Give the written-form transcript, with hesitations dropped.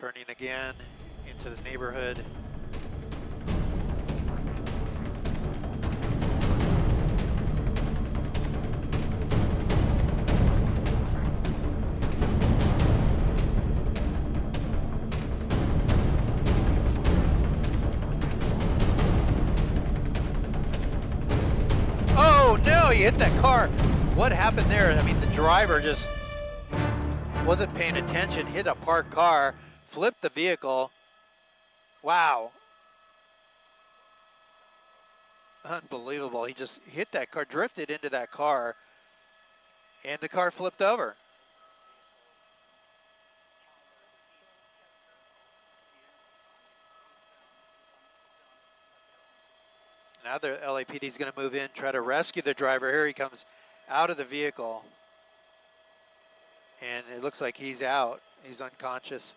Turning again into the neighborhood. Oh no, he hit that car. What happened there? I mean, the driver just wasn't paying attention, hit a parked car, flipped the vehicle. Wow. Unbelievable. He just hit that car, drifted into that car, and the car flipped over. Now the LAPD is going to move in, try to rescue the driver. Here he comes out of the vehicle. And it looks like he's out. He's unconscious.